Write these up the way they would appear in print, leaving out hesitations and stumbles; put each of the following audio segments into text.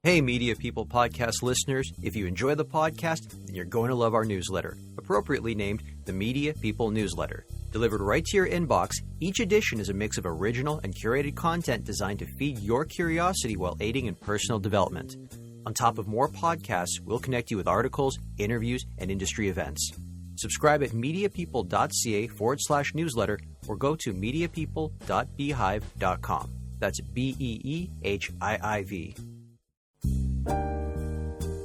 Hey, Media People podcast listeners. If you enjoy the podcast, then you're going to love our newsletter, appropriately named the Media People Newsletter. Delivered right to your inbox, each edition is a mix of original and curated content designed to feed your curiosity while aiding in personal development. On top of more podcasts, we'll connect you with articles, interviews, and industry events. Subscribe at mediapeople.ca/newsletter or go to mediapeople.beehiiv.com. That's BEEHIIV.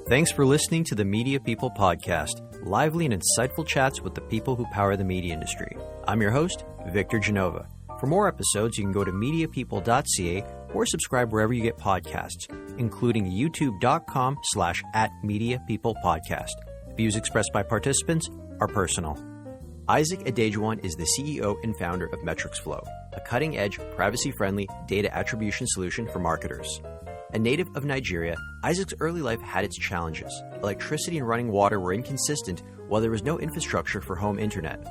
Thanks for listening to the Media People podcast, lively and insightful chats with the people who power the media industry. I'm your host, Victor Genova. For more episodes, you can go to mediapeople.ca or subscribe wherever you get podcasts, including youtube.com/@mediapeoplepodcast. Views expressed by participants are personal. Isaac Adejuwon is the CEO and founder of Metricsflow, a cutting-edge, privacy-friendly data attribution solution for marketers. A native of Nigeria, Isaac's early life had its challenges. Electricity and running water were inconsistent, while there was no infrastructure for home internet.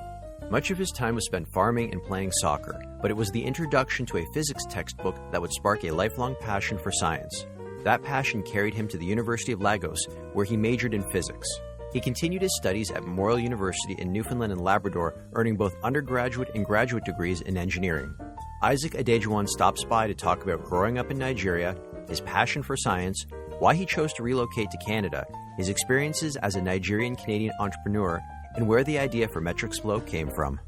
Much of his time was spent farming and playing soccer, but it was the introduction to a physics textbook that would spark a lifelong passion for science. That passion carried him to the University of Lagos, where he majored in physics. He continued his studies at Memorial University in Newfoundland and Labrador, earning both undergraduate and graduate degrees in engineering. Isaac Adejuwon stops by to talk about growing up in Nigeria, his passion for science, why he chose to relocate to Canada, his experiences as a Nigerian-Canadian entrepreneur, and where the idea for Metricsflow came from.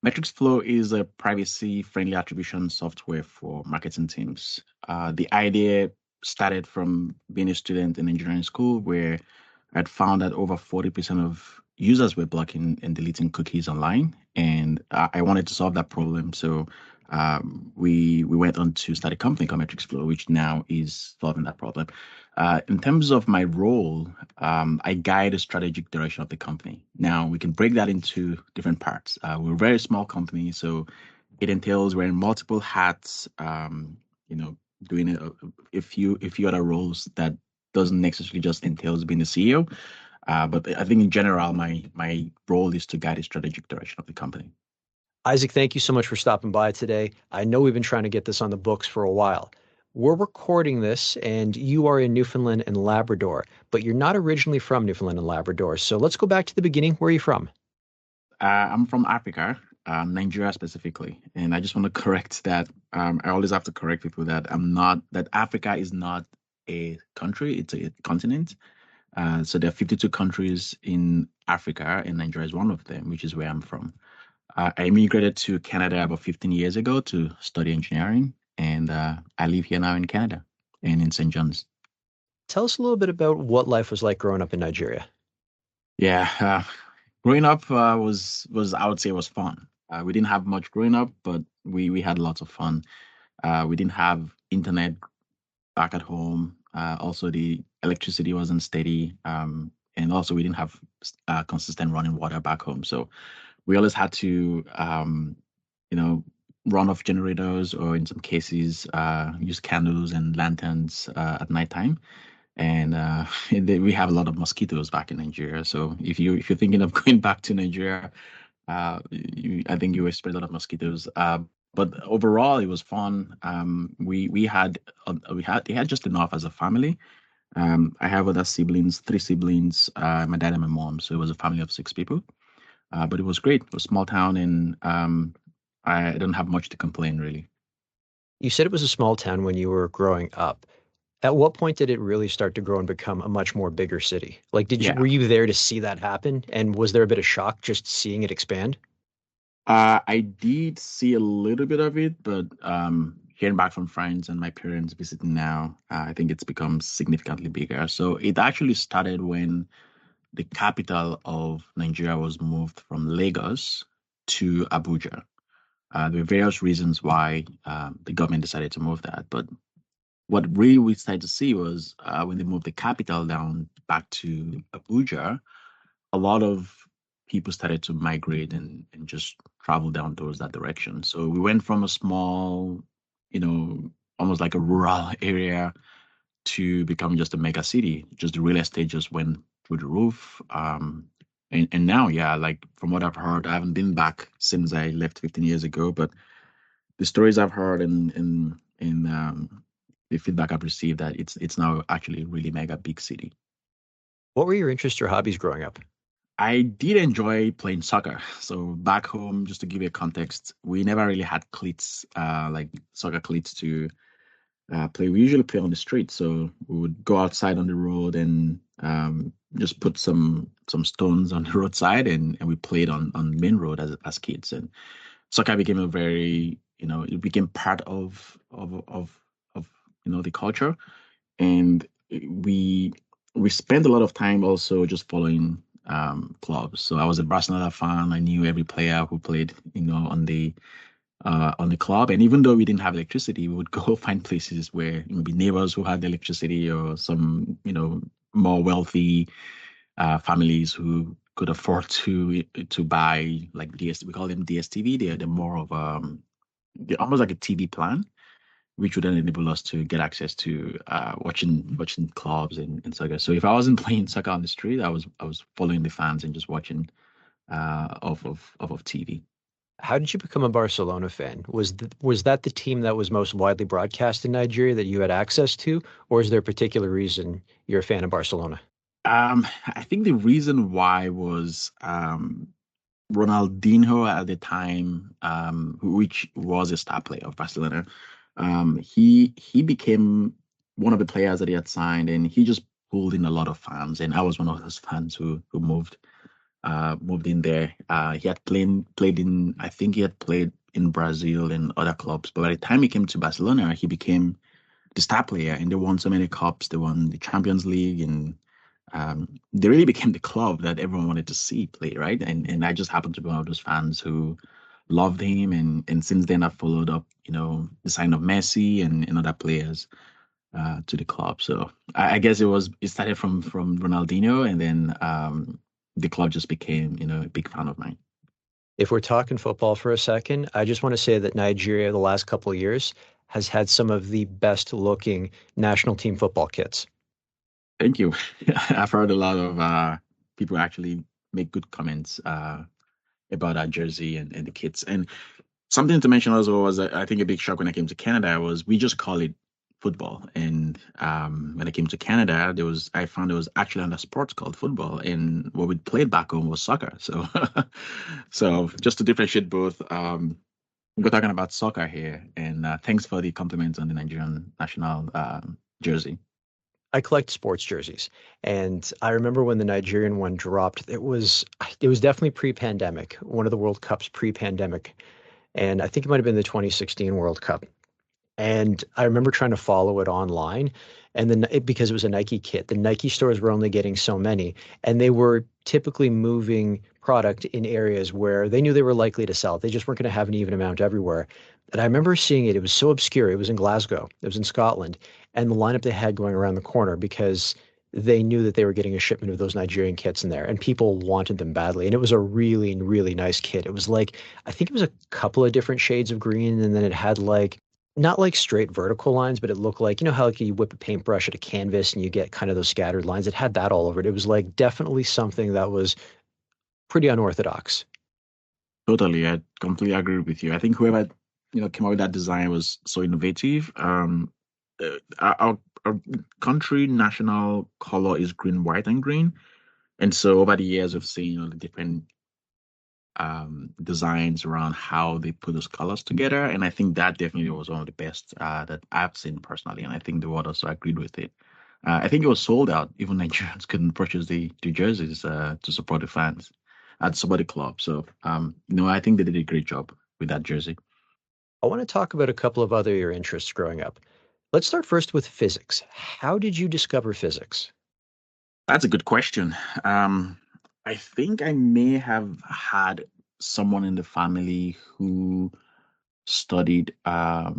Metricsflow is a privacy-friendly attribution software for marketing teams. The idea started from being a student in engineering school, where I'd found that over 40% of users were blocking and deleting cookies online, and I wanted to solve that problem. So we went on to start a company called Metricsflow, which now is solving that problem. In terms of my role, I guide the strategic direction of the company. Now, we can break that into different parts. We're a very small company, so it entails wearing multiple hats, doing a few other roles that doesn't necessarily just entails being the CEO. But I think in general, my role is to guide the strategic direction of the company. Isaac, thank you so much for stopping by today. I know we've been trying to get this on the books for a while. We're recording this, and you are in Newfoundland and Labrador, but you're not originally from Newfoundland and Labrador. So let's go back to the beginning. Where are you from? I'm from Africa, Nigeria specifically. And I just want to correct that. I always have to correct people that Africa is not a country, it's a continent. So there are 52 countries in Africa, and Nigeria is one of them, which is where I'm from. I immigrated to Canada about 15 years ago to study engineering, and I live here now in Canada and in St. John's. Tell us a little bit about what life was like growing up in Nigeria. Yeah, growing up was I would say was fun. We didn't have much growing up, but we had lots of fun. We didn't have internet back at home. Also, the electricity wasn't steady, and also we didn't have consistent running water back home. So we always had to, run off generators, or in some cases, use candles and lanterns at nighttime. And we have a lot of mosquitoes back in Nigeria. So if you're thinking of going back to Nigeria, I think you will spread a lot of mosquitoes. But overall, it was fun. We had just enough as a family. I have other siblings, 3 siblings, my dad and my mom. So it was a family of 6 people. But it was great. It was a small town, and I don't have much to complain, really. You said it was a small town when you were growing up. At what point did it really start to grow and become a much more bigger city? Like, were you there to see that happen? And was there a bit of shock just seeing it expand? I did see a little bit of it, but hearing back from friends and my parents visiting now, I think it's become significantly bigger. So it actually started when the capital of Nigeria was moved from Lagos to Abuja. There were various reasons why the government decided to move that. But what really we started to see was when they moved the capital down back to Abuja, a lot of people started to migrate and just travel down towards that direction. So we went from a small, almost like a rural area to become just a mega city. Just the real estate just went through the roof. And now, like from what I've heard, I haven't been back since I left 15 years ago, but the stories I've heard in the feedback I've received that it's now actually a really mega big city. What were your interests or hobbies growing up? I did enjoy playing soccer. So back home, just to give you a context, we never really had cleats, like soccer cleats to play. We usually play on the street, so we would go outside on the road and just put some stones on the roadside, and we played on the main road as kids. And soccer became a very, it became part of the culture, and we spent a lot of time also just following clubs. So I was a Barcelona fan. I knew every player who played, on the club. And even though we didn't have electricity, we would go find places where maybe neighbors who had electricity or some, more wealthy families who could afford to buy like DS. We call them DSTV. They're more of they're almost like a TV plan, which would then enable us to get access to watching clubs and soccer. So if I wasn't playing soccer on the street, I was following the fans and just watching off of TV. How did you become a Barcelona fan? Was that the team that was most widely broadcast in Nigeria that you had access to, or is there a particular reason you're a fan of Barcelona? I think the reason why was Ronaldinho at the time, which was a star player of Barcelona. He became one of the players that he had signed, and he just pulled in a lot of fans. And I was one of those fans who moved in there. He had played in, I think he had played in Brazil and other clubs, but by the time he came to Barcelona, he became the star player, and they won so many cups. They won the Champions League, and they really became the club that everyone wanted to see play, right? And I just happened to be one of those fans who loved him, and since then I've followed up, the sign of Messi and other players to the club. So I guess it started from Ronaldinho, and then the club just became, a big fan of mine. If we're talking football for a second, I just want to say that Nigeria, the last couple of years, has had some of the best looking national team football kits. Thank you. I've heard a lot of people actually make good comments about our jersey and the kits. And something to mention also was that I think a big shock when I came to Canada was we just call it football. And when I came to Canada, I found there was actually another sport called football, and what we played back home was soccer. So, so just to differentiate both, we're talking about soccer here. And thanks for the compliments on the Nigerian national jersey. I collect sports jerseys, and I remember when the Nigerian one dropped. It was definitely pre-pandemic, one of the World Cups pre-pandemic, and I think it might have been the 2016 World Cup. And I remember trying to follow it online, and then because it was a Nike kit, the Nike stores were only getting so many, and they were typically moving product in areas where they knew they were likely to sell. They just weren't going to have an even amount everywhere. And I remember seeing it. It was so obscure. It was in Glasgow. It was in Scotland, and the lineup they had going around the corner because they knew that they were getting a shipment of those Nigerian kits in there, and people wanted them badly. And it was a really, really nice kit. It was like, I think it was a couple of different shades of green, and then it had like not like straight vertical lines, but it looked like, how like you whip a paintbrush at a canvas and you get kind of those scattered lines. It had that all over it. It was like definitely something that was pretty unorthodox. Totally, I completely agree with you. I think whoever came up with that design was so innovative. Our country national color is green, white, and green, and so over the years we've seen the different designs around how they put those colors together, and I think that definitely was one of the best that I've seen personally, and I think the world also agreed with it. I think it was sold out. Even Nigerians couldn't purchase the jerseys to support the fans at support the club. So, I think they did a great job with that jersey. I want to talk about a couple of other your interests growing up. Let's start first with physics. How did you discover physics? That's a good question. I think I may have had someone in the family who studied, I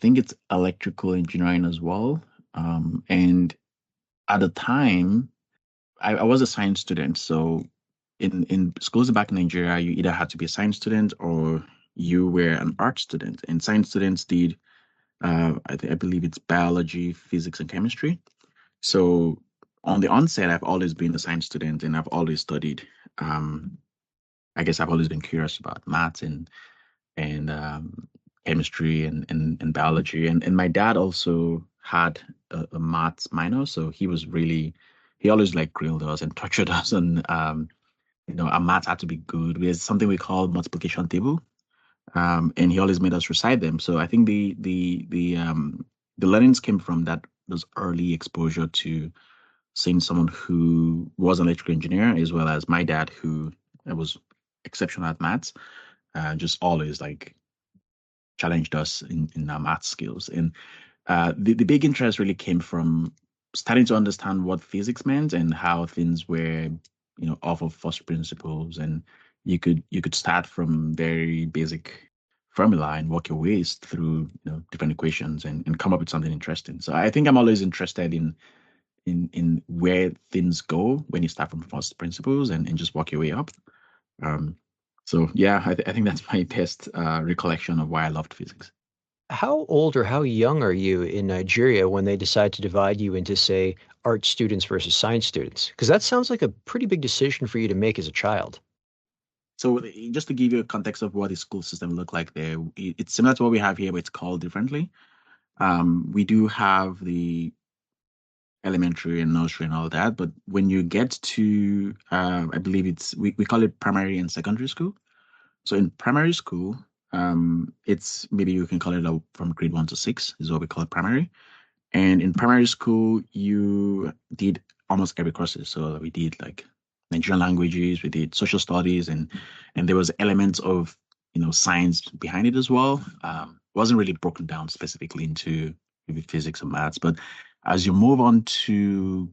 think it's electrical engineering as well. And at the time, I was a science student. So in schools back in Nigeria, you either had to be a science student or you were an art student. And science students did, I believe it's biology, physics, and chemistry. So on the onset, I've always been a science student, and I've always studied. I guess I've always been curious about maths and chemistry and biology. And my dad also had a maths minor, so he always like grilled us and tortured us. And our maths had to be good. We had something we called multiplication table, and he always made us recite them. So I think the learnings came from that those early exposure to seeing someone who was an electrical engineer, as well as my dad, who was exceptional at maths, just always like challenged us in our math skills. And the big interest really came from starting to understand what physics meant and how things were, off of first principles. And you could start from very basic formula and work your ways through, different equations and come up with something interesting. So I think I'm always interested in where things go when you start from first principles and just work your way up. Um, so yeah, I think that's my best recollection of why I loved physics. How old or how young are you in Nigeria when they decide to divide you into, say, art students versus science students? Because that sounds like a pretty big decision for you to make as a child. So just to give you a context of what the school system looked like there, it's similar to what we have here, but it's called differently. We do have the elementary and nursery and all that, but when you get to, I believe we call it primary and secondary school. So in primary school, it's maybe you can call it from grade 1 to 6 is what we call it primary. And in primary school, you did almost every courses. So we did like Nigerian languages, we did social studies, and there was elements of science behind it as well. Wasn't really broken down specifically into maybe physics or maths, but as you move on to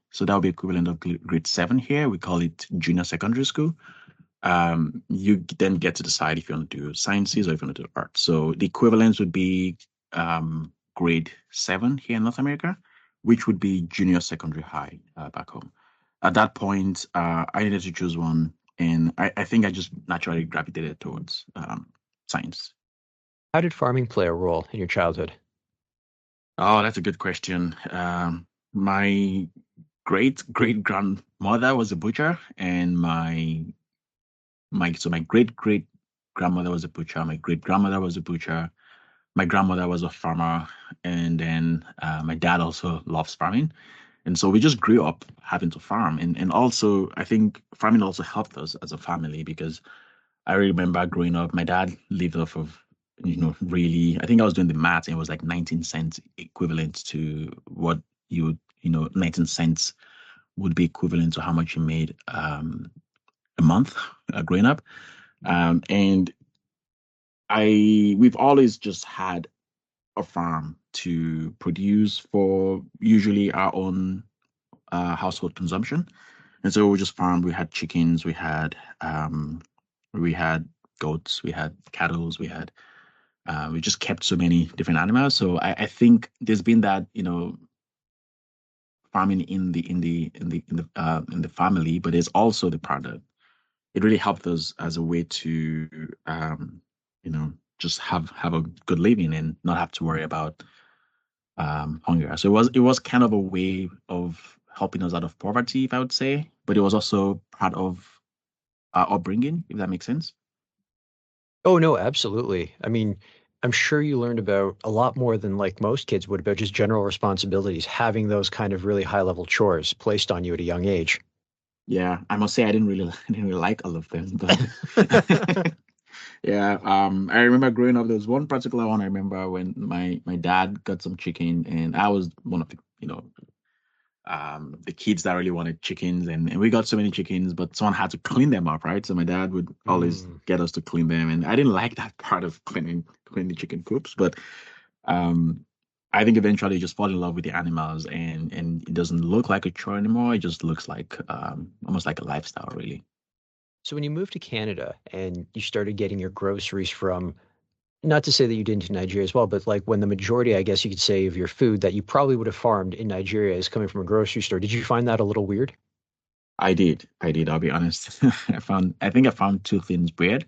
so that would be equivalent of grade 7 here. We call it junior secondary school. You then get to decide if you want to do sciences or if you want to do art. So the equivalence would be grade 7 here in North America, which would be junior secondary high back home. At that point, I needed to choose one, and I think I just naturally gravitated towards science. How did farming play a role in your childhood? Oh, that's a good question. My great great grandmother was a butcher, and my great great grandmother was a butcher. My great grandmother was a butcher. My grandmother was a farmer, and then my dad also loves farming. And so we just grew up having to farm. And also, I think farming also helped us as a family because I remember growing up, my dad lived off of, really, I think I was doing the math and it was like 19 cents equivalent to what 19 cents would be equivalent to how much you made a month growing up. And we've always just had a farm to produce for usually our own household consumption. And so we just farmed. We had chickens, we had goats, we had cattle, we just kept so many different animals. So I think there's been that, farming in the family, but there's also the part that it really helped us as a way to just have a good living and not have to worry about hunger. So it was kind of a way of helping us out of poverty, if I would say, but it was also part of our upbringing, if that makes sense. Oh, no, absolutely. I mean, I'm sure you learned about a lot more than like most kids would about just general responsibilities, having those kind of really high level chores placed on you at a young age. Yeah, I must say I didn't really like all of them, but yeah, I remember growing up. There was one particular one I remember when my dad got some chicken, and I was one of the kids that really wanted chickens, and we got so many chickens, but someone had to clean them up, right? So my dad would always Mm. get us to clean them, and I didn't like that part of cleaning the chicken coops, but um, I think eventually you just fall in love with the animals, and it doesn't look like a chore anymore. It just looks like almost like a lifestyle, really. So when you moved to Canada and you started getting your groceries from, not to say that you didn't in Nigeria as well, but like when the majority, I guess you could say, of your food that you probably would have farmed in Nigeria is coming from a grocery store, did you find that a little weird? I did. I'll be honest. I think I found two things weird.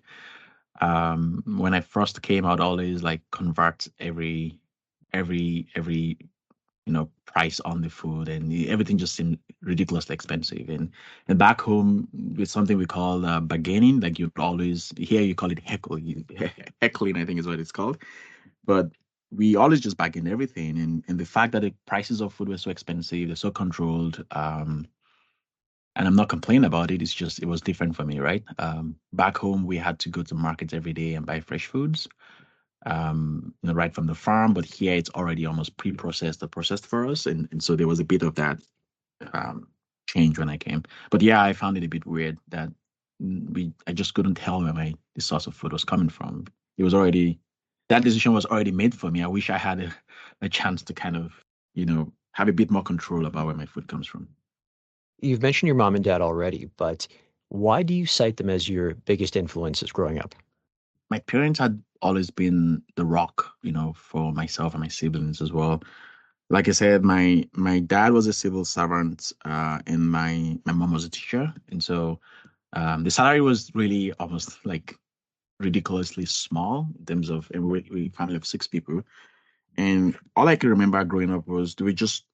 When I first came out, always like convert every price on the food, and everything just seemed ridiculously expensive. And back home, with something we call bargaining, like you always here you call it heckling, I think is what it's called. But we always just bargain everything, and the fact that the prices of food were so expensive, they're so controlled. And I'm not complaining about it. It's just it was different for me, right? Back home, we had to go to markets every day and buy fresh foods, right from the farm. But here, it's already almost pre-processed or processed for us, and so there was a bit of that um, change when I came. But yeah, I found it a bit weird that I just couldn't tell where the source of food was coming from. It was already that decision was already made for me. I wish I had a chance to kind of have a bit more control about where my food comes from. You've mentioned your mom and dad already, but why do you cite them as your biggest influences growing up? My parents had always been the rock, for myself and my siblings as well. Like I said, my dad was a civil servant, and my mom was a teacher, and so the salary was really almost like ridiculously small in terms of, and we family of 6 people, and all I can remember growing up was we just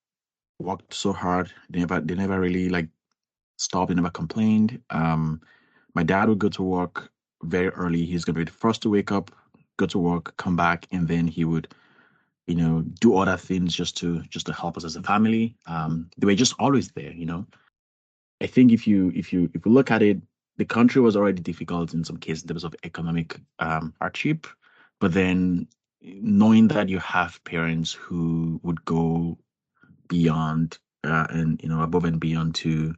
worked so hard. They never really like stopped. They never complained. My dad would go to work very early. He's gonna be the first to wake up, go to work, come back, and then he would, do other things just to help us as a family. They were just always there. I think if you look at it, the country was already difficult in some cases in terms of economic hardship, but then knowing that you have parents who would go beyond and above and beyond to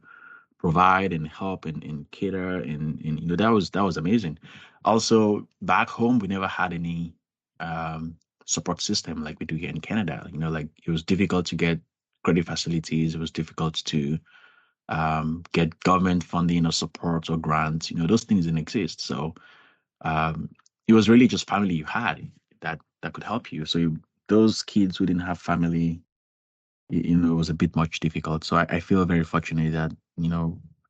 provide and help and cater and that was amazing. Also, back home we never had any support system like we do here in Canada. Like it was difficult to get credit facilities. It was difficult to get government funding or support or grants. Those things didn't exist. So um, it was really just family you had that could help you. So those kids who didn't have family, it was a bit much difficult. So I feel very fortunate that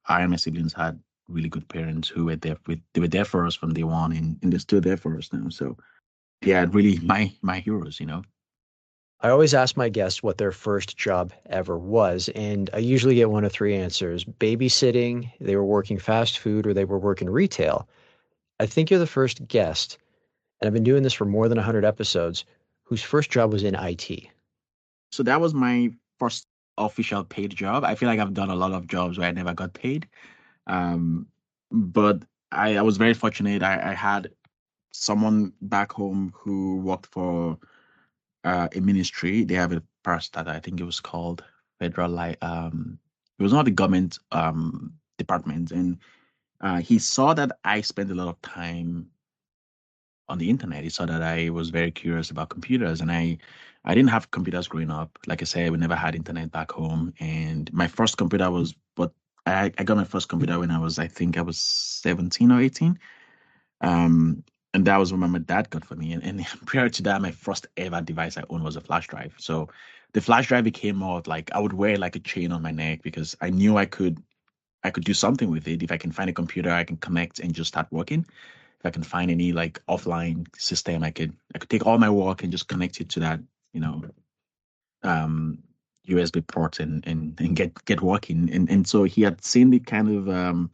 I and my siblings had really good parents who were there they were there for us from day one, and they're still there for us now. So yeah, really my heroes. I always ask my guests what their first job ever was, and I usually get one of three answers: babysitting, they were working fast food, or they were working retail. I think you're the first guest, and I've been doing this for more than 100 episodes, whose first job was in IT. So that was my first official paid job. I feel like I've done a lot of jobs where I never got paid. Um, but I was very fortunate. I had someone back home who worked for a ministry. They have a parastatal, I think it was called Federal it was not the government department. And he saw that I spent a lot of time on the internet. He saw that I was very curious about computers, and I didn't have computers growing up. Like I said, we never had internet back home, and my first computer was, but I got my first computer when I think I was 17 or 18. Um, and that was when my dad got for me. And prior to that, my first ever device I owned was a flash drive. So the flash drive became more of like I would wear like a chain on my neck because I knew I could do something with it. If I can find a computer, I can connect and just start working. If I can find any like offline system, I could take all my work and just connect it to that, you know, um, USB port and get working. And so he had seen the kind of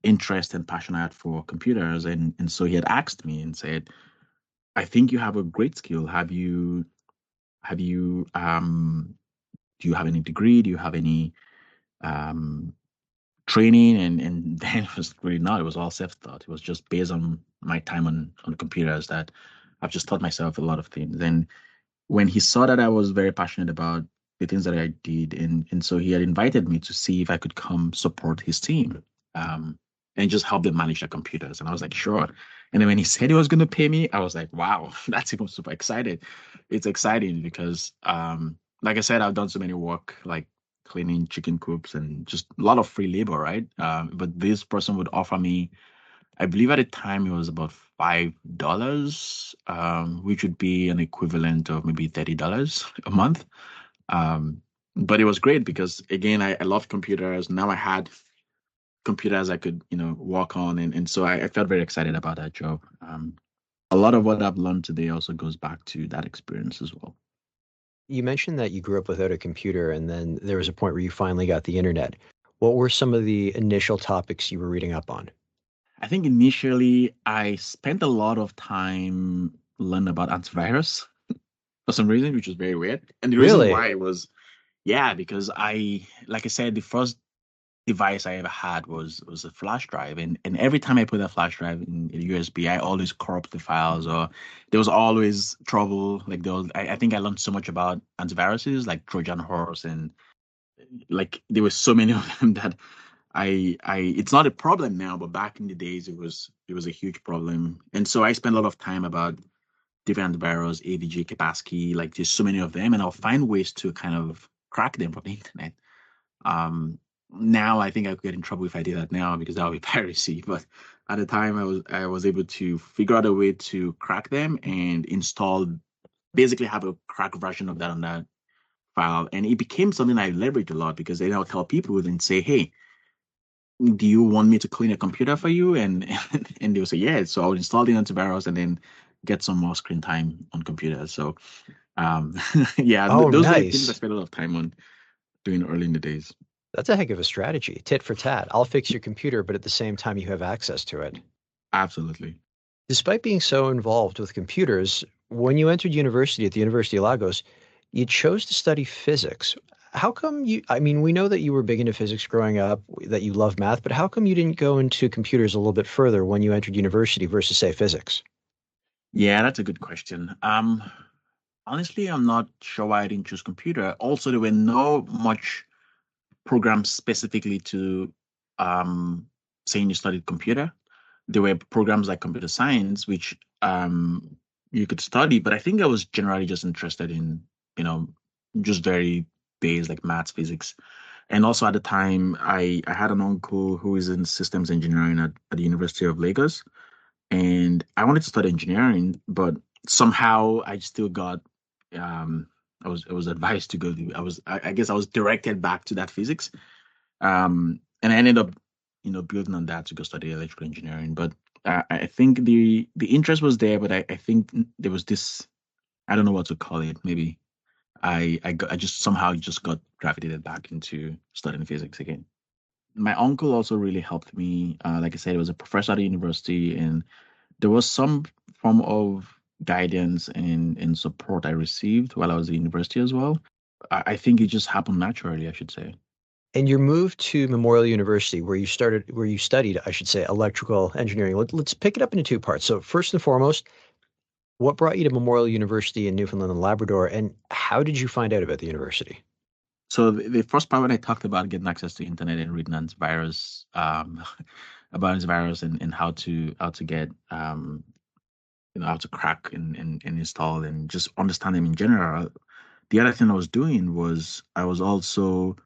interest and passion I had for computers, and so he had asked me and said, "I think you have a great skill. Have you do you have any degree? Do you have any um training?" And then it was really not. It was all self-taught. It was just based on my time on computers that I've just taught myself a lot of things. And when he saw that I was very passionate about the things that I did, and so he had invited me to see if I could come support his team, and just help them manage their computers. And I was like, sure. And then when he said he was going to pay me, I was like, wow, that's even super excited. It's exciting because, like I said, I've done so many work like cleaning chicken coops and just a lot of free labor, right? But this person would offer me, I believe at the time it was about $5, which would be an equivalent of maybe $30 a month. Um, but it was great because again, I loved computers. Now I had computers I could, work on, and so I felt very excited about that job. A lot of what I've learned today also goes back to that experience as well. You mentioned that you grew up without a computer, and then there was a point where you finally got the internet. What were some of the initial topics you were reading up on? I think initially I spent a lot of time learning about antivirus for some reason, which was very weird. And the reason Really? why was, yeah, because like I said, the first device I ever had was a flash drive, and every time I put that flash drive in USB, I always corrupt the files, or there was always trouble. Like I think I learned so much about antiviruses, like Trojan horse, and like there were so many of them that it's not a problem now, but back in the days it was a huge problem. And so I spent a lot of time about different antivirus, ADG, Kaspersky, like there's so many of them, and I'll find ways to kind of crack them from the internet. Now I think I could get in trouble if I did that now because that would be piracy. But at the time I was able to figure out a way to crack them and install, basically have a cracked version of that on that file. And it became something I leveraged a lot because then I'll tell people and say, hey, do you want me to clean a computer for you? And and they'll say, yeah. So I would install the antivirus and then get some more screen time on computers. So um yeah, Oh, those were the things I nice. spent a lot of time on doing early in the days. That's a heck of a strategy. Tit for tat. I'll fix your computer, but at the same time, you have access to it. Absolutely. Despite being so involved with computers, when you entered university at the University of Lagos, you chose to study physics. How come I mean, we know that you were big into physics growing up, that you love math, but how come you didn't go into computers a little bit further when you entered university versus, say, physics? Yeah, that's a good question. Honestly, I'm not sure why I didn't choose computer. Also, there were no much programs specifically to saying you studied computer. There were programs like computer science, which you could study, but I think I was generally just interested in, you know, just very base like maths, physics. And also at the time, I had an uncle who is in systems engineering at the University of Lagos, and I wanted to study engineering, but somehow I still got um I was advised to go to I guess I was directed back to that physics. And I ended up, building on that to go study electrical engineering. But I think the interest was there, but I think there was this, I don't know what to call it. Maybe I just somehow just got gravitated back into studying physics again. My uncle also really helped me. Like I said, he was a professor at the university, and there was some form of guidance and support I received while I was at university as well. I think it just happened naturally, I should say. And your move to Memorial University, where you studied, I should say, electrical engineering. Let's pick it up into two parts. So first and foremost, what brought you to Memorial University in Newfoundland and Labrador, and how did you find out about the university? So the first part when I talked about getting access to internet and reading antivirus, about antivirus and how to get how to crack and install and just understand them in general. The other thing I was doing was I was also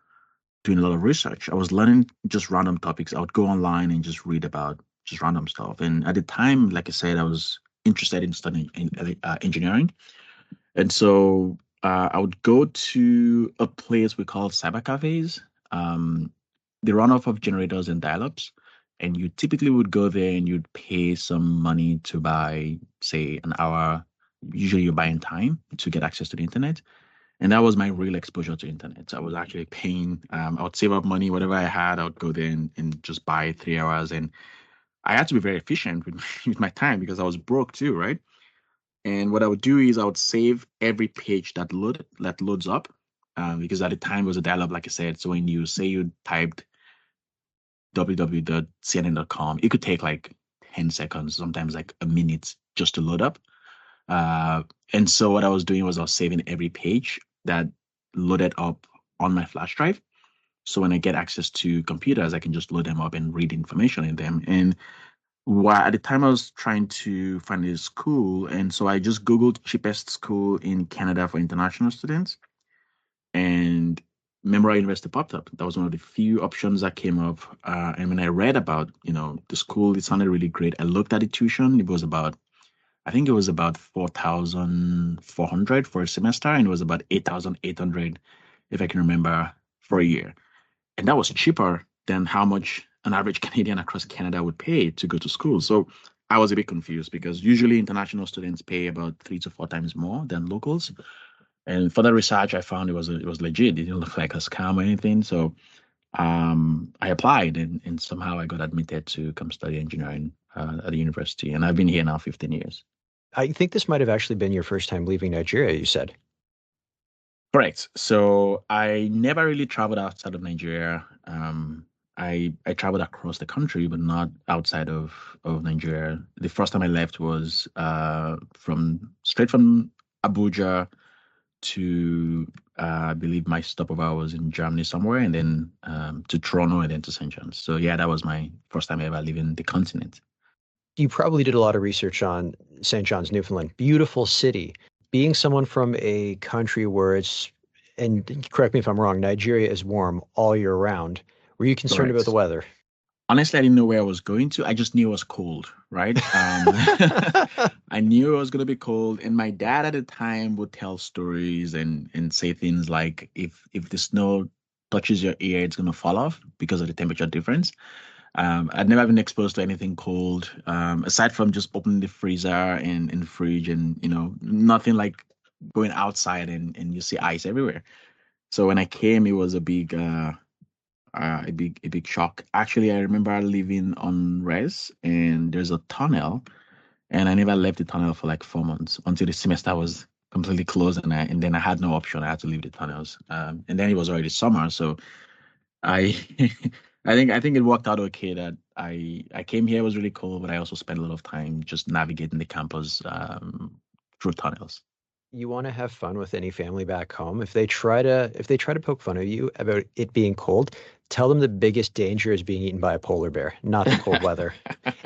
doing a lot of research. I was learning just random topics. I would go online and just read about just random stuff. And at the time, like I said, I was interested in studying engineering. And so I would go to a place we call cyber cafes. Um, they run off of generators and dial-ups. And you typically would go there and you'd pay some money to buy, say, an hour. Usually you're buying time to get access to the internet. And that was my real exposure to internet. So I was actually paying, I would save up money, whatever I had, I would go there and just buy 3 hours. And I had to be very efficient with, with my time because I was broke too, right? And what I would do is I would save every page that loads up, because at the time it was a dial-up, like I said. So when you say you typed www.cnn.com, it could take like 10 seconds, sometimes like a minute just to load up. And so what I was doing was I was saving every page that loaded up on my flash drive. So when I get access to computers, I can just load them up and read information in them. And while at the time I was trying to find a school, and so I just Googled cheapest school in Canada for international students, and Memorial University popped up. That was one of the few options that came up. And when I read about, the school, it sounded really great. I looked at the tuition. I think it was about 4,400 for a semester, and it was about 8,800, if I can remember, for a year. And that was cheaper than how much an average Canadian across Canada would pay to go to school. So I was a bit confused because usually international students pay about 3 to 4 times more than locals. And for the research, I found it was legit. It didn't look like a scam or anything. So I applied, and somehow I got admitted to come study engineering at the university. And I've been here now 15 years. I think this might have actually been your first time leaving Nigeria, you said. Correct. So I never really traveled outside of Nigeria. I traveled across the country, but not outside of Nigeria. The first time I left was from straight from Abuja to I believe my stopover was in Germany somewhere, and then to Toronto, and then to St. John's. So yeah, that was my first time ever leaving the continent. You probably did a lot of research on St. John's, Newfoundland. Beautiful city. Being someone from a country where it's, and correct me if I'm wrong, Nigeria is warm all year round. Were you concerned about the Correct. weather? Honestly, I didn't know where I was going to. I just knew it was cold, right? I knew it was going to be cold. And my dad at the time would tell stories and say things like, if the snow touches your ear, it's going to fall off because of the temperature difference. I'd never been exposed to anything cold, aside from just opening the freezer and the fridge, and nothing like going outside and you see ice everywhere. So when I came, it was a big shock. Actually, I remember living on res, and there's a tunnel, and I never left the tunnel for like 4 months until the semester was completely closed, and then I had no option. I had to leave the tunnels. And then it was already summer, so I I think it worked out okay that I came here. It was really cool, but I also spent a lot of time just navigating the campus through tunnels. You want to have fun with any family back home. If they try to poke fun at you about it being cold, tell them the biggest danger is being eaten by a polar bear, not the cold weather.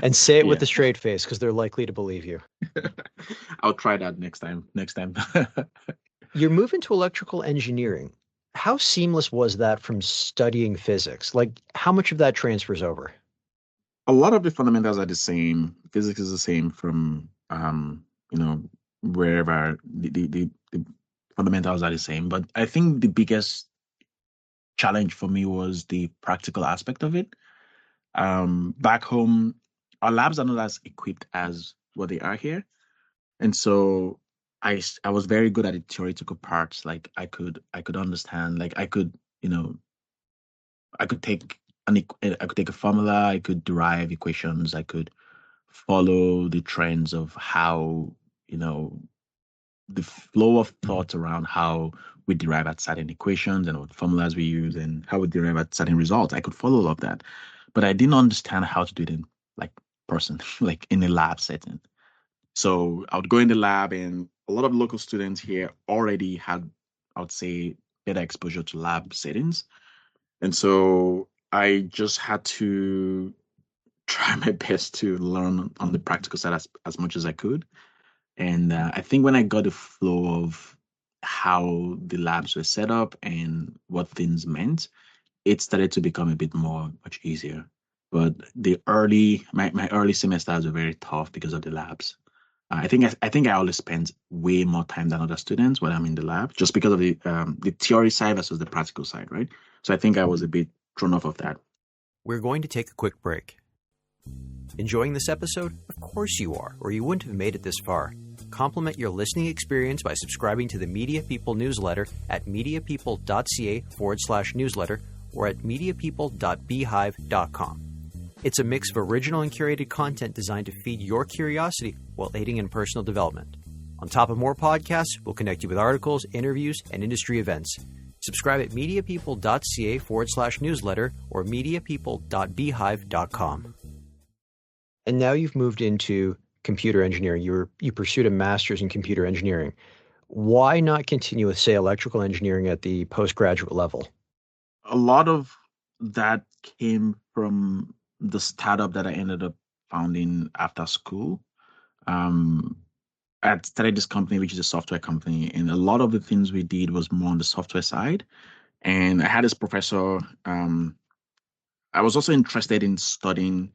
And say it with Yeah, a straight face because they're likely to believe you. I'll try that next time. Next time. Your move into electrical engineering, how seamless was that from studying physics? Like, how much of that transfers over? A lot of the fundamentals are the same. Physics is the same from wherever the fundamentals are the same. But I think the biggest challenge for me was the practical aspect of it. Back home, our labs are not as equipped as what they are here. And so I was very good at the theoretical parts. Like I could understand, like I could take a formula, I could derive equations, I could follow the trends of how, you know, the flow of thought around how we derive at certain equations and what formulas we use and how we derive at certain results. I could follow all of that. But I didn't understand how to do it in like person, like in a lab setting. So I would go in the lab, and a lot of local students here already had, I would say, better exposure to lab settings. And so I just had to try my best to learn on the practical side as much as I could. And I think when I got the flow of how the labs were set up and what things meant, it started to become a bit much easier. But my early semesters were very tough because of the labs. I think I always spent way more time than other students when I'm in the lab, just because of the theory side versus the practical side, right? So I think I was a bit thrown off of that. We're going to take a quick break. Enjoying this episode? Of course you are, or you wouldn't have made it this far. Complement your listening experience by subscribing to the Media People newsletter at mediapeople.ca/newsletter or at mediapeople.beehive.com. It's a mix of original and curated content designed to feed your curiosity while aiding in personal development. On top of more podcasts, we'll connect you with articles, interviews, and industry events. Subscribe at mediapeople.ca/newsletter or mediapeople.beehive.com. And now you've moved into computer engineering. You pursued a master's in computer engineering. Why not continue with, say, electrical engineering at the postgraduate level? A lot of that came from the startup that I ended up founding after school. Um, I started this company, which is a software company, and a lot of the things we did was more on the software side. And I had this professor. I was also interested in studying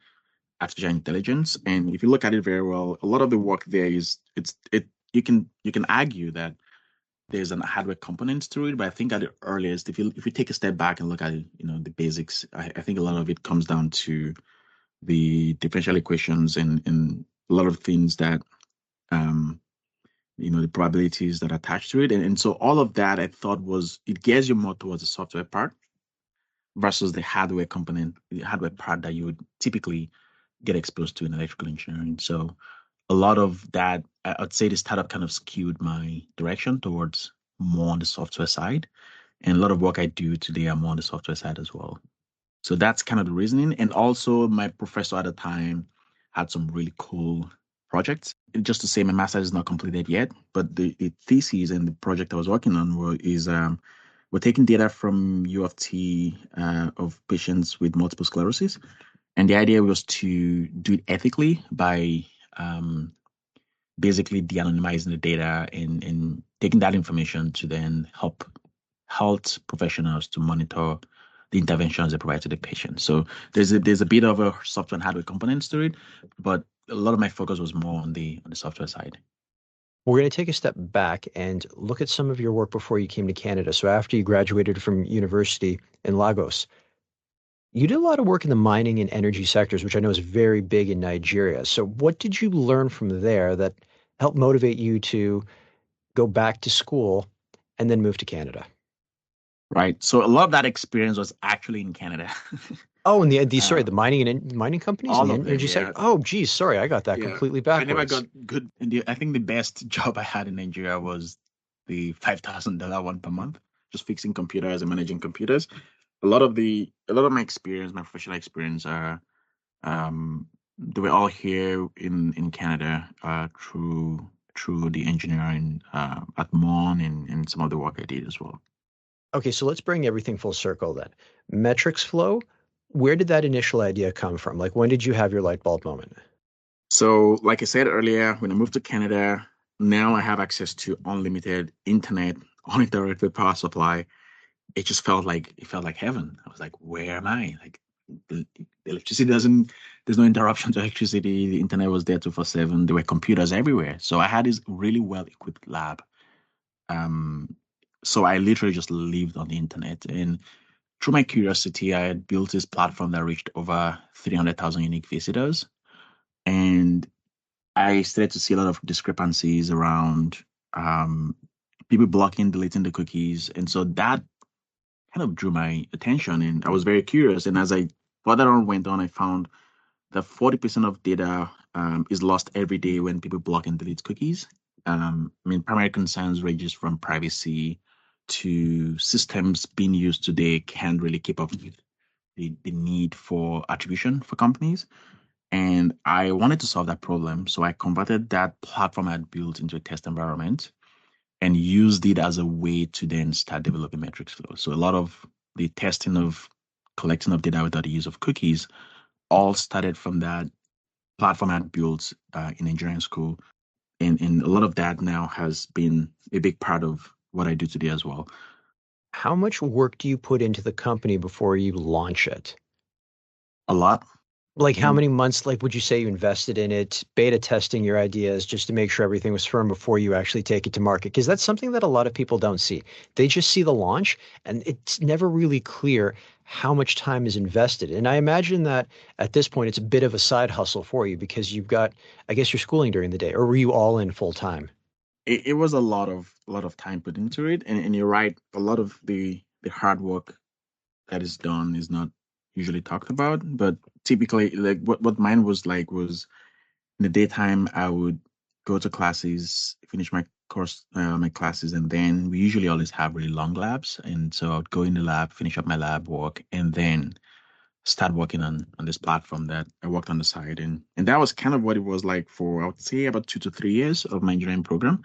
artificial intelligence, and if you look at it very well, a lot of the work there is it's it. You can argue that there's an hardware component to it, but I think at the earliest, if you take a step back and look at it, the basics, I think a lot of it comes down to the differential equations and a lot of things that um, the probabilities that are attached to it. And so all of that I thought it gears you more towards the software part versus the hardware component, the hardware part that you would typically get exposed to in electrical engineering. So a lot of that, I'd say the startup kind of skewed my direction towards more on the software side. And a lot of work I do today are more on the software side as well. So that's kind of the reasoning. And also, my professor at the time had some really cool projects. Just to say, my master's is not completed yet, but the thesis and the project I was working on is we're taking data from U of T of patients with multiple sclerosis. And the idea was to do it ethically by um, basically de-anonymizing the data and taking that information to then help health professionals to monitor the interventions they provide to the patient. So there's a bit of a software and hardware components to it, but a lot of my focus was more on the software side. We're going to take a step back and look at some of your work before you came to Canada. So after you graduated from university in Lagos, you did a lot of work in the mining and energy sectors, which I know is very big in Nigeria. So what did you learn from there that helped motivate you to go back to school and then move to Canada? Right. So a lot of that experience was actually in Canada. Oh, and the um, mining companies and all the of them, energy sector. yeah. Oh, geez, sorry, I got that Yeah. completely I never backwards. got good. I think the best job I had in Nigeria was the $5,000 one per month, just fixing computers and managing computers. A lot of my experience, my professional experience, um, they were all here in Canada through the engineering at Mon and some of the work I did as well. Okay, so let's bring everything full circle then. Metricsflow, where did that initial idea come from? Like, when did you have your light bulb moment? So, like I said earlier, when I moved to Canada, now I have access to unlimited internet, uninterrupted power supply. It felt like heaven. I was like, where am I? Like the electricity doesn't there's no interruption to electricity. The internet was there 24/7. There were computers everywhere. So I had this really well equipped lab. Um so I literally just lived on the internet. And through my curiosity, I had built this platform that reached over 300,000 unique visitors. And I started to see a lot of discrepancies around um people blocking, deleting the cookies. And so that kind of drew my attention, and I was very curious. And as I further on went on, I found that 40% of data is lost every day when people block and delete cookies. I mean, primary concerns ranges from privacy to systems being used today can't really keep up with the need for attribution for companies. And I wanted to solve that problem. So I converted that platform I had built into a test environment and used it as a way to then start developing Metricsflow. So a lot of the testing of collecting of data without the use of cookies all started from that platform I had built in engineering school. And a lot of that now has been a big part of what I do today as well. How much work do you put into the company before you launch it? A lot. Like, how Mm. many months, like, would you say you invested in it, beta testing your ideas just to make sure everything was firm before you actually take it to market? Because that's something that a lot of people don't see. They just see the launch, and it's never really clear how much time is invested. And I imagine that at this point, it's a bit of a side hustle for you because you've got, I guess, you're schooling during the day, or were you all in full time? It was a lot of time put into it. And you're right, a lot of the hard work that is done is not usually talked about. But typically, like what mine was like was in the daytime, I would go to classes, finish my classes, and then we usually always have really long labs. And so I'd go in the lab, finish up my lab work, and then start working on this platform that I worked on the side. And that was kind of what it was like for, I would say, about 2 to 3 years of my engineering program.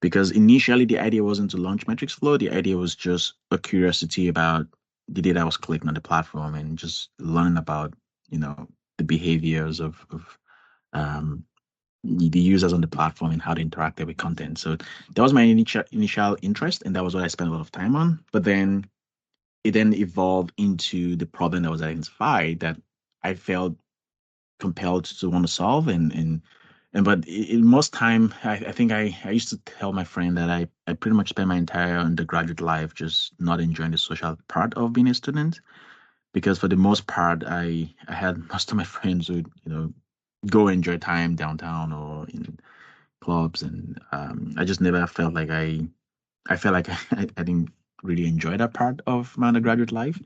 Because initially the idea wasn't to launch Metricsflow. The idea was just a curiosity about the data I was collecting on the platform and just learning about, the behaviors of um, the users on the platform and how they interacted with content. So that was my initial interest, and that was what I spent a lot of time on. But then it then evolved into the problem that was identified that I felt compelled to want to solve. And but in most time, I think I used to tell my friend that I pretty much spent my entire undergraduate life just not enjoying the social part of being a student, because for the most part I had most of my friends who go enjoy time downtown or in clubs, and I just never felt like I felt like I didn't really enjoy that part of my undergraduate life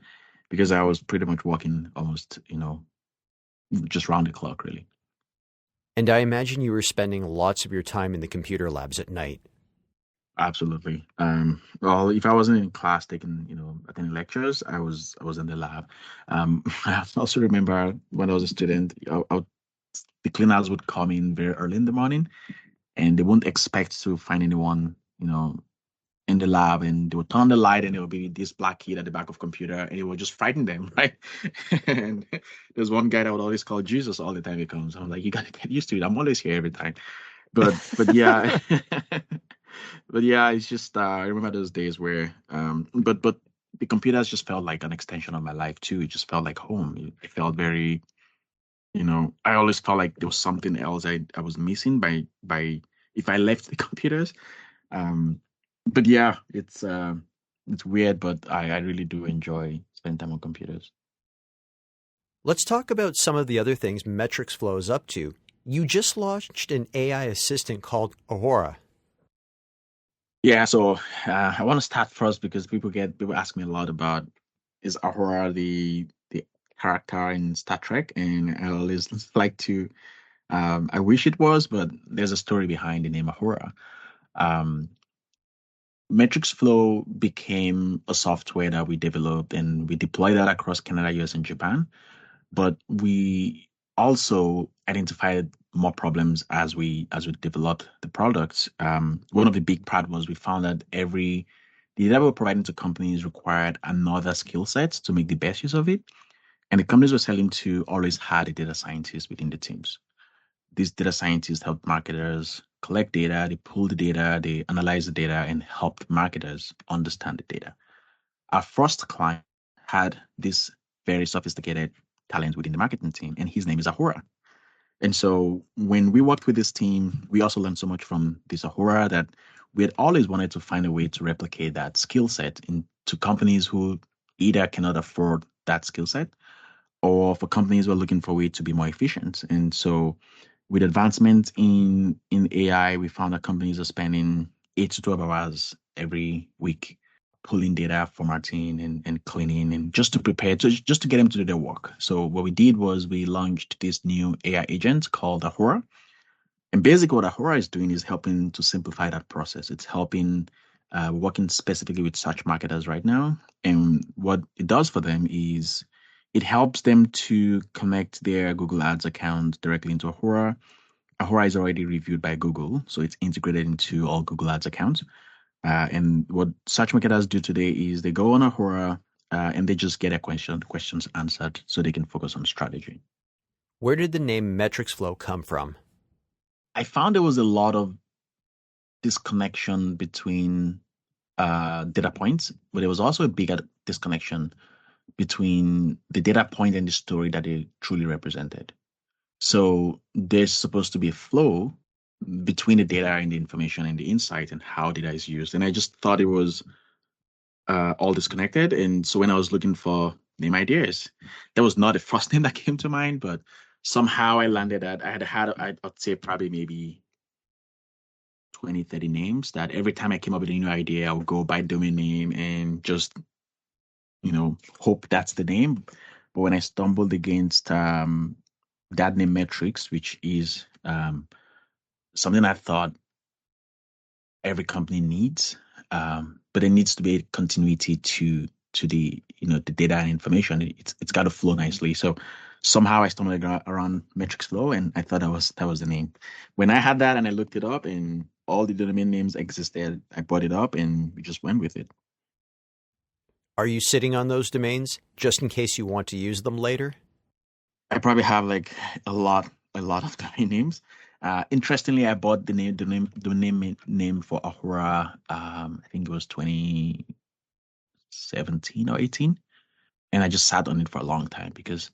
because I was pretty much working almost, just round the clock, really. And I imagine you were spending lots of your time in the computer labs at night. Absolutely. Well, if I wasn't in class taking, attending lectures, I was in the lab. I also remember when I was a student, the cleaners would come in very early in the morning, and they wouldn't expect to find anyone, in the lab, and they would turn on the light, and there would be this black kid at the back of computer, and it would just frighten them, right? And there's one guy that would always call Jesus all the time he comes. I'm like, you gotta get used to it. I'm always here every time. But yeah. But yeah, it's just I remember those days where but the computers just felt like an extension of my life too. It just felt like home. It felt very, I always felt like there was something else I was missing by if I left the computers. Um but yeah, it's weird, but I really do enjoy spending time on computers. Let's talk about some of the other things Metricsflow is up to. You just launched an AI assistant called Aurora. Yeah, so I want to start first because people ask me a lot about is Ahura the character in Star Trek, and I always like to I wish it was, but there's a story behind the name Ahura. Um, Metrics Flow became a software that we developed and we deployed that across Canada, US, and Japan. But we also identified more problems as we developed the products. One of the big part was we found that the data we were providing to companies required another skill set to make the best use of it. And the companies we're selling to always had a data scientist within the teams. These data scientists help marketers collect data, they pull the data, they analyze the data, and help marketers understand the data. Our first client had this very sophisticated talent within the marketing team, and his name is Ahura. And so when we worked with this team, we also learned so much from this Ahura that we had always wanted to find a way to replicate that skill set into companies who either cannot afford that skill set or for companies who are looking for a way to be more efficient. And so with advancement in AI, we found that companies are spending 8 to 12 hours every week pulling data, formatting, and cleaning, and just to prepare, just to get them to do their work. So what we did was we launched this new AI agent called Ahura. And basically what Ahura is doing is helping to simplify that process. It's helping working specifically with search marketers right now. And what it does for them is it helps them to connect their Google Ads account directly into Ahura. Ahura is already reviewed by Google, so it's integrated into all Google Ads accounts. And what search marketers do today is they go on Ahura and they just get a questions answered so they can focus on strategy. Where did the name Metricsflow come from? I found there was a lot of disconnection between data points, but there was also a bigger disconnection between the data point and the story that they truly represented. So there's supposed to be a flow between the data and the information and the insight and how data is used. And I just thought it was all disconnected. And so when I was looking for name ideas, that was not the first name that came to mind, but somehow I landed at I'd say probably maybe 20, 30 names that every time I came up with a new idea, I would go by domain name and just, hope that's the name. But when I stumbled against that name Metrics, which is something I thought every company needs, but it needs to be a continuity to the data and information. It's got to flow nicely. So somehow I stumbled around Metricsflow, and I thought that was the name. When I had that and I looked it up, and all the domain names existed, I brought it up, and we just went with it. Are you sitting on those domains just in case you want to use them later? I probably have like a lot of domain names. Interestingly, I bought the name for Ahura. I think it was 2017 or 18, and I just sat on it for a long time because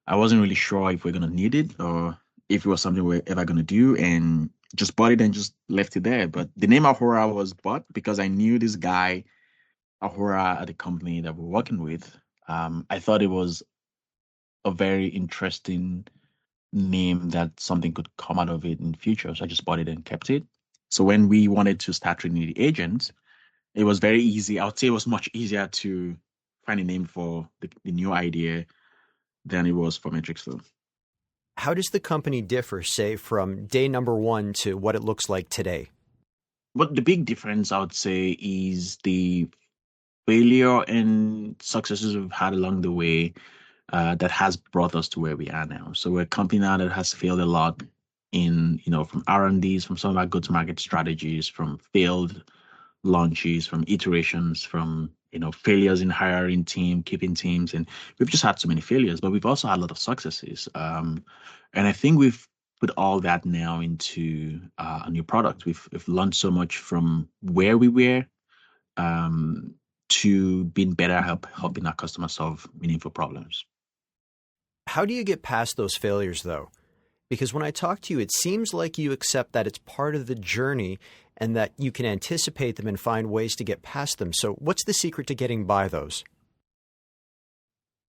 I wasn't really sure if we're gonna need it or if it was something we're ever gonna do, and just bought it and just left it there. But the name Ahura was bought because I knew this guy Ahura at the company that we're working with. I thought it was a very interesting name that something could come out of it in the future. So I just bought it and kept it. So when we wanted to start training the agents, it was very easy. I would say it was much easier to find a name for the new idea than it was for Metricsflow. How does the company differ, say, from day number one to what it looks like today? But the big difference, I would say, is the failure and successes we've had along the way that has brought us to where we are now. So we're a company now that has failed a lot in, from R&Ds, from some of our go-to-market strategies, from failed launches, from iterations, from, failures in hiring team, keeping teams. And we've just had so many failures, but we've also had a lot of successes. And I think we've put all that now into a new product. We've learned so much from where we were to being better at helping our customers solve meaningful problems. How do you get past those failures, though? Because when I talk to you, it seems like you accept that it's part of the journey and that you can anticipate them and find ways to get past them. So what's the secret to getting by those?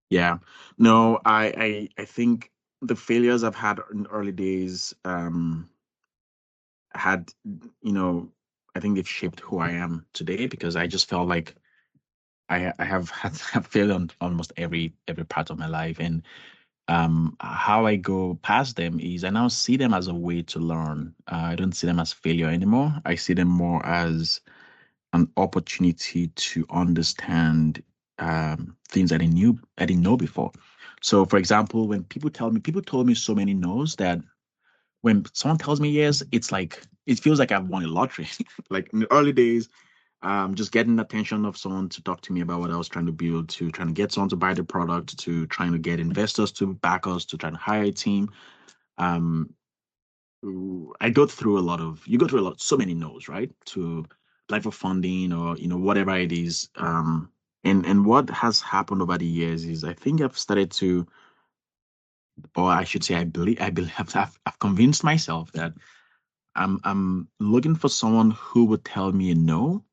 Yeah, no, I think the failures I've had in early days had, I think they've shaped who I am today because I just felt like I have failed on almost every part of my life. And how I go past them is I now see them as a way to learn. I don't see them as failure anymore. I see them more as an opportunity to understand things I didn't know before. So, for example, when people told me so many no's that when someone tells me yes, it's like it feels like I've won a lottery. Like in the early days, just getting the attention of someone to talk to me about what I was trying to build, to trying to get someone to buy the product, to trying to get investors to back us, to trying to hire a team. Um, I go through a lot of you go through a lot, so many no's, right? To apply for funding or whatever it is. And what has happened over the years is I think I've started to, or I should say, I believe I've convinced myself that I'm looking for someone who would tell me a no,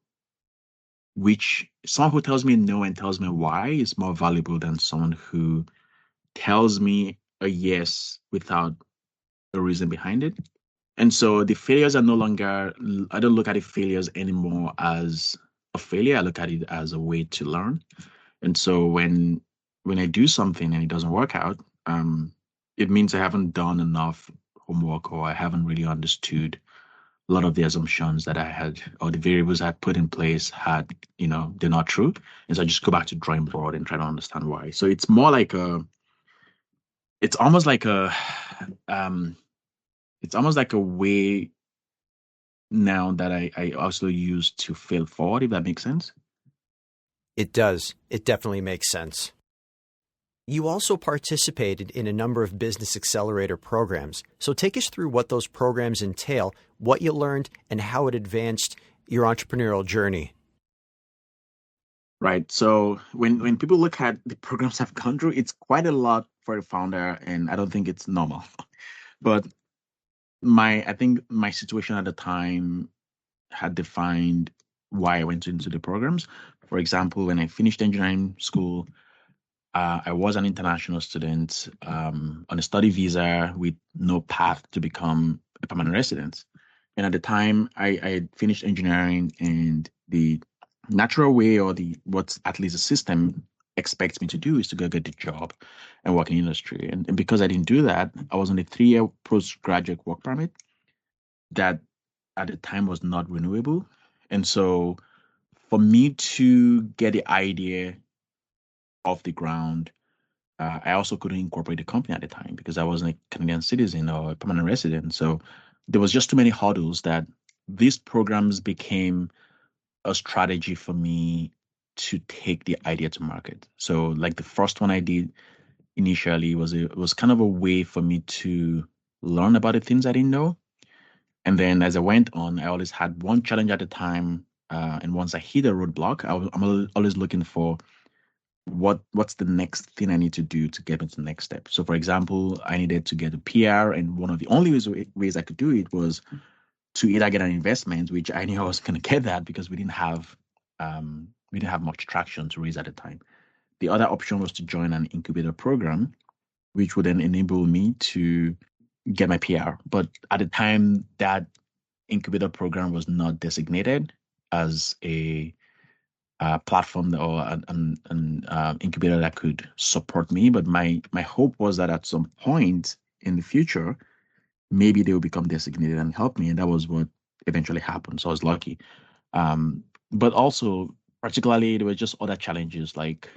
which someone who tells me no and tells me why is more valuable than someone who tells me a yes without a reason behind it. And so the failures are no longer, I don't look at the failures anymore as a failure. I look at it as a way to learn. And so when I do something and it doesn't work out, it means I haven't done enough homework or I haven't really understood a lot of the assumptions that I had or the variables I had put in place had, they're not true. And so I just go back to drawing board and try to understand why. So it's more like it's almost like um, it's almost like a way now that I also use to fail forward, if that makes sense. It does. It definitely makes sense. You also participated in a number of business accelerator programs. So take us through what those programs entail, what you learned, and how it advanced your entrepreneurial journey. Right. So when people look at the programs I've gone through, it's quite a lot for a founder, and I don't think it's normal. But I think my situation at the time had defined why I went into the programs. For example, when I finished engineering school, I was an international student on a study visa with no path to become a permanent resident. And at the time, I had finished engineering, and the natural way, or the what's at least the system expects me to do, is to go get the job and work in industry. And because I didn't do that, I was on a 3-year postgraduate work permit that at the time was not renewable. And so for me to get the idea off the ground, I also couldn't incorporate the company at the time because I wasn't a Canadian citizen or a permanent resident. So there was just too many hurdles that these programs became a strategy for me to take the idea to market. So like the first one I did initially was kind of a way for me to learn about the things I didn't know. And then as I went on, I always had one challenge at a time. And once I hit a roadblock, I'm always looking for what's the next thing I need to do to get into the next step. So, for example, I needed to get a PR, and one of the only ways I could do it was to either get an investment, which I knew I was going to get that because we didn't have much traction to raise at the time. The other option was to join an incubator program, which would then enable me to get my PR. But at the time, that incubator program was not designated as a platform or an incubator that could support me. But my hope was that at some point in the future, maybe they will become designated and help me. And that was what eventually happened. So I was lucky. But also, particularly, there were just other challenges like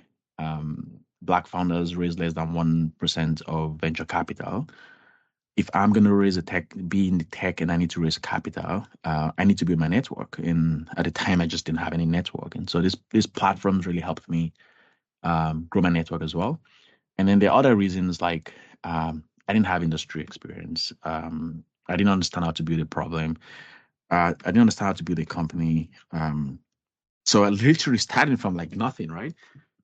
Black founders raise less than 1% of venture capital. If I'm going to be in the tech and I need to raise capital, I need to build my network. And at the time, I just didn't have any network. And so these platforms really helped me grow my network as well. And then the other reasons, like I didn't have industry experience. I didn't understand how to build a problem. I didn't understand how to build a company. So I literally started from like nothing, right?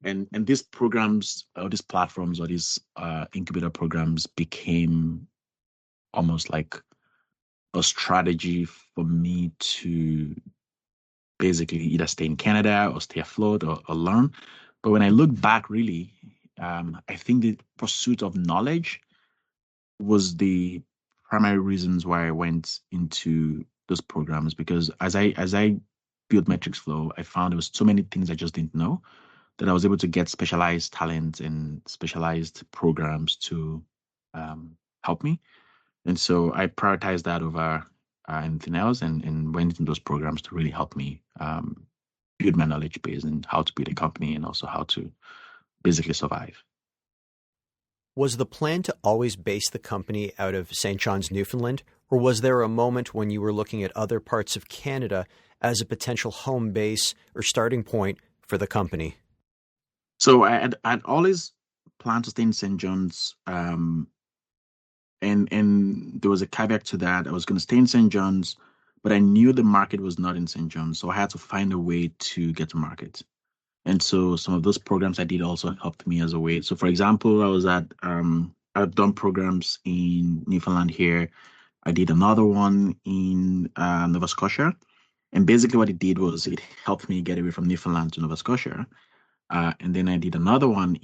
And these programs or these platforms or these incubator programs became almost like a strategy for me to basically either stay in Canada or stay afloat or learn. But when I look back, really, I think the pursuit of knowledge was the primary reasons why I went into those programs. Because as I built Metricsflow, I found there was so many things I just didn't know that I was able to get specialized talent and specialized programs to help me. And so I prioritized that over anything else and went into those programs to really help me build my knowledge base and how to build a company and also how to basically survive. Was the plan to always base the company out of St. John's, Newfoundland, or was there a moment when you were looking at other parts of Canada as a potential home base or starting point for the company? So I'd always planned to stay in St. John's, and there was a caveat to that. I was going to stay in St. John's, but I knew the market was not in St. John's, so I had to find a way to get to market. And so some of those programs I did also helped me as a way. So for example, I've done programs in Newfoundland here. I did another one in Nova Scotia. And basically what it did was it helped me get away from Newfoundland to Nova Scotia. And then I did another one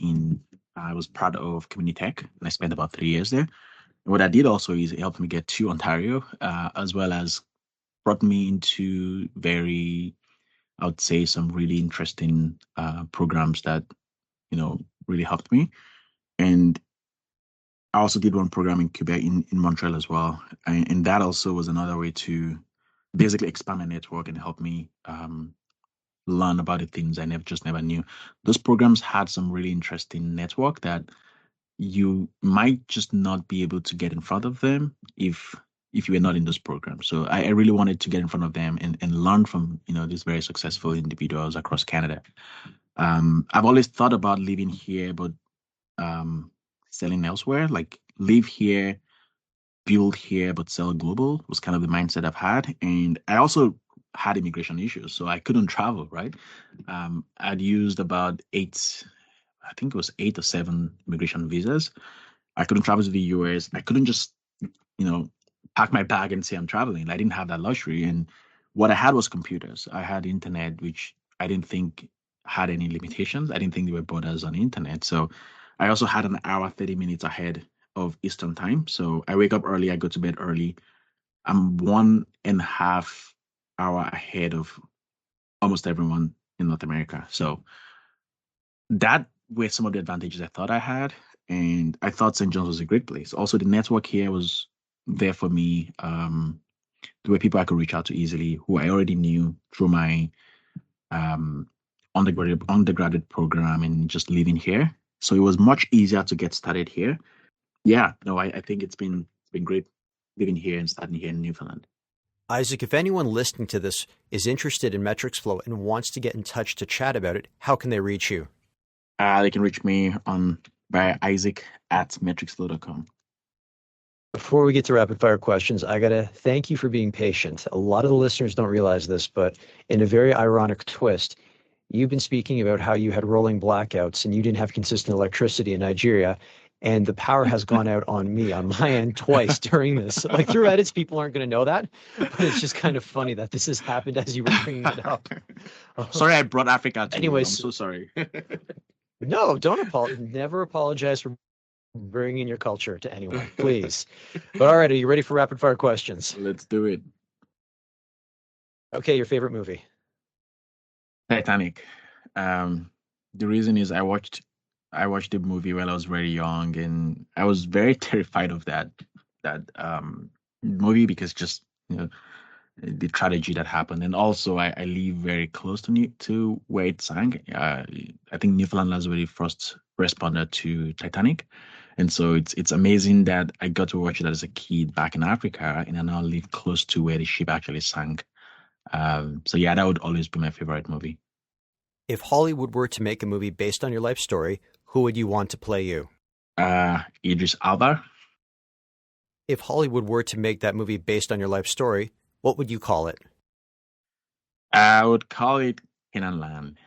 I was part of Community Tech, and I spent about 3 years there. And what I did also is it helped me get to Ontario, as well as brought me into I would say, some really interesting programs that, really helped me. And I also did one program in Quebec, in Montreal as well. And that also was another way to basically expand my network and help me learn about the things I never knew. Those programs had some really interesting network that you might just not be able to get in front of them if you were not in those programs. So I really wanted to get in front of them and learn from, these very successful individuals across Canada. I've always thought about living here, but selling elsewhere, like live here, build here, but sell global was kind of the mindset I've had. And I also had immigration issues, so I couldn't travel, right? I'd used about I think it was 8 or 7 immigration visas. I couldn't travel to the US. I couldn't just, pack my bag and say I'm traveling. I didn't have that luxury. And what I had was computers. I had internet, which I didn't think had any limitations. I didn't think there were borders on the internet. So I also had an hour, 30 minutes ahead of Eastern time. So I wake up early, I go to bed early. I'm 1.5 hour ahead of almost everyone in North America. So that were some of the advantages I thought I had. And I thought St. John's was a great place. Also, the network here was there for me. There were people I could reach out to easily who I already knew through my undergraduate program and just living here. So it was much easier to get started here. Yeah, no, I think it's been great living here and starting here in Newfoundland. Isaac, if anyone listening to this is interested in Metricsflow and wants to get in touch to chat about it, how can they reach you? They can reach me by Isaac@metricsflow.com. Before we get to rapid fire questions, I got to thank you for being patient. A lot of the listeners don't realize this, but in a very ironic twist, you've been speaking about how you had rolling blackouts and you didn't have consistent electricity in Nigeria. And the power has gone out on me, on my end, twice during this. Like through edits, people aren't going to know that, but it's just kind of funny that this has happened as you were bringing it up. Sorry, I brought Africa to Anyways, you. I'm so sorry. No, don't apologize. Never apologize for Bringing your culture to anyone, please. But all right, are you ready for rapid fire questions? Let's do it. Okay, your favorite movie? Titanic. The reason is I watched the movie when I was very young, and I was very terrified of that movie because just the tragedy that happened, and also I live very close to where it sank. I think Newfoundland was the first responder to Titanic, and so it's amazing that I got to watch it as a kid back in Africa, and I now live close to where the ship actually sank. So yeah, that would always be my favorite movie. If Hollywood were to make a movie based on your life story, who would you want to play you? Idris Alba. If Hollywood were to make that movie based on your life story, what would you call it? I would call it Canaan Land.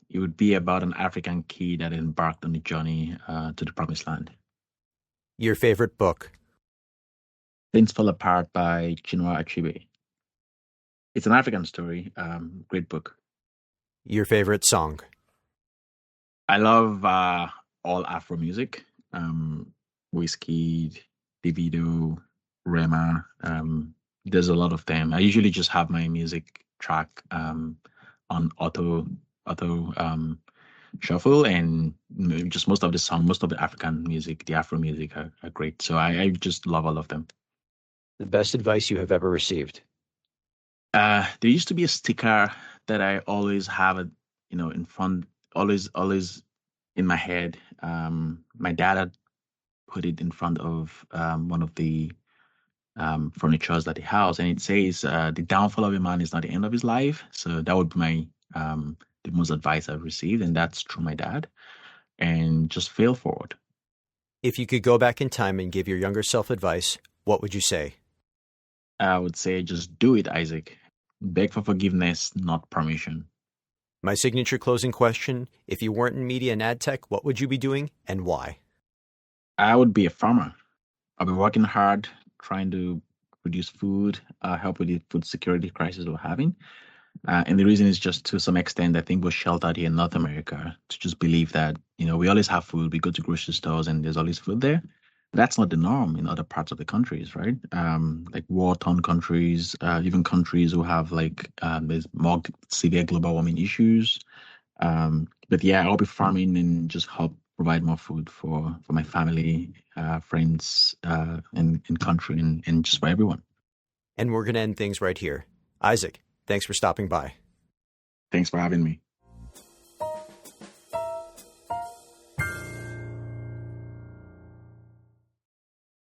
It would be about an African kid that embarked on the journey to the promised land. Your favorite book? Things Fall Apart by Chinua Achebe. It's an African story. Great book. Your favorite song? I love all Afro music. Whiskey, Davido, Rema. There's a lot of them. I usually just have my music track on auto shuffle, and just most of the song, most of the African music, the Afro music are great. So I just love all of them. The best advice you have ever received? There used to be a sticker that I always have, in front, always in my head. My dad had put it in front of one of the furnitures at the house, and it says, "The downfall of a man is not the end of his life." So that would be my the most advice I've received, and that's through my dad. And just fail forward. If you could go back in time and give your younger self advice, what would you say? I would say just do it, Isaac. Beg for forgiveness, not permission. My signature closing question, if you weren't in media and ad tech, what would you be doing and why? I would be a farmer. I'll be working hard, trying to produce food, help with the food security crisis we're having. And the reason is just to some extent, I think we're sheltered here in North America to just believe that, we always have food. We go to grocery stores and there's always food there. That's not the norm in other parts of the countries, right? Like war-torn countries, even countries who have there's more severe global warming issues. But yeah, I'll be farming and just help provide more food for my family, friends, and country, and just for everyone. And we're going to end things right here. Isaac, thanks for stopping by. Thanks for having me.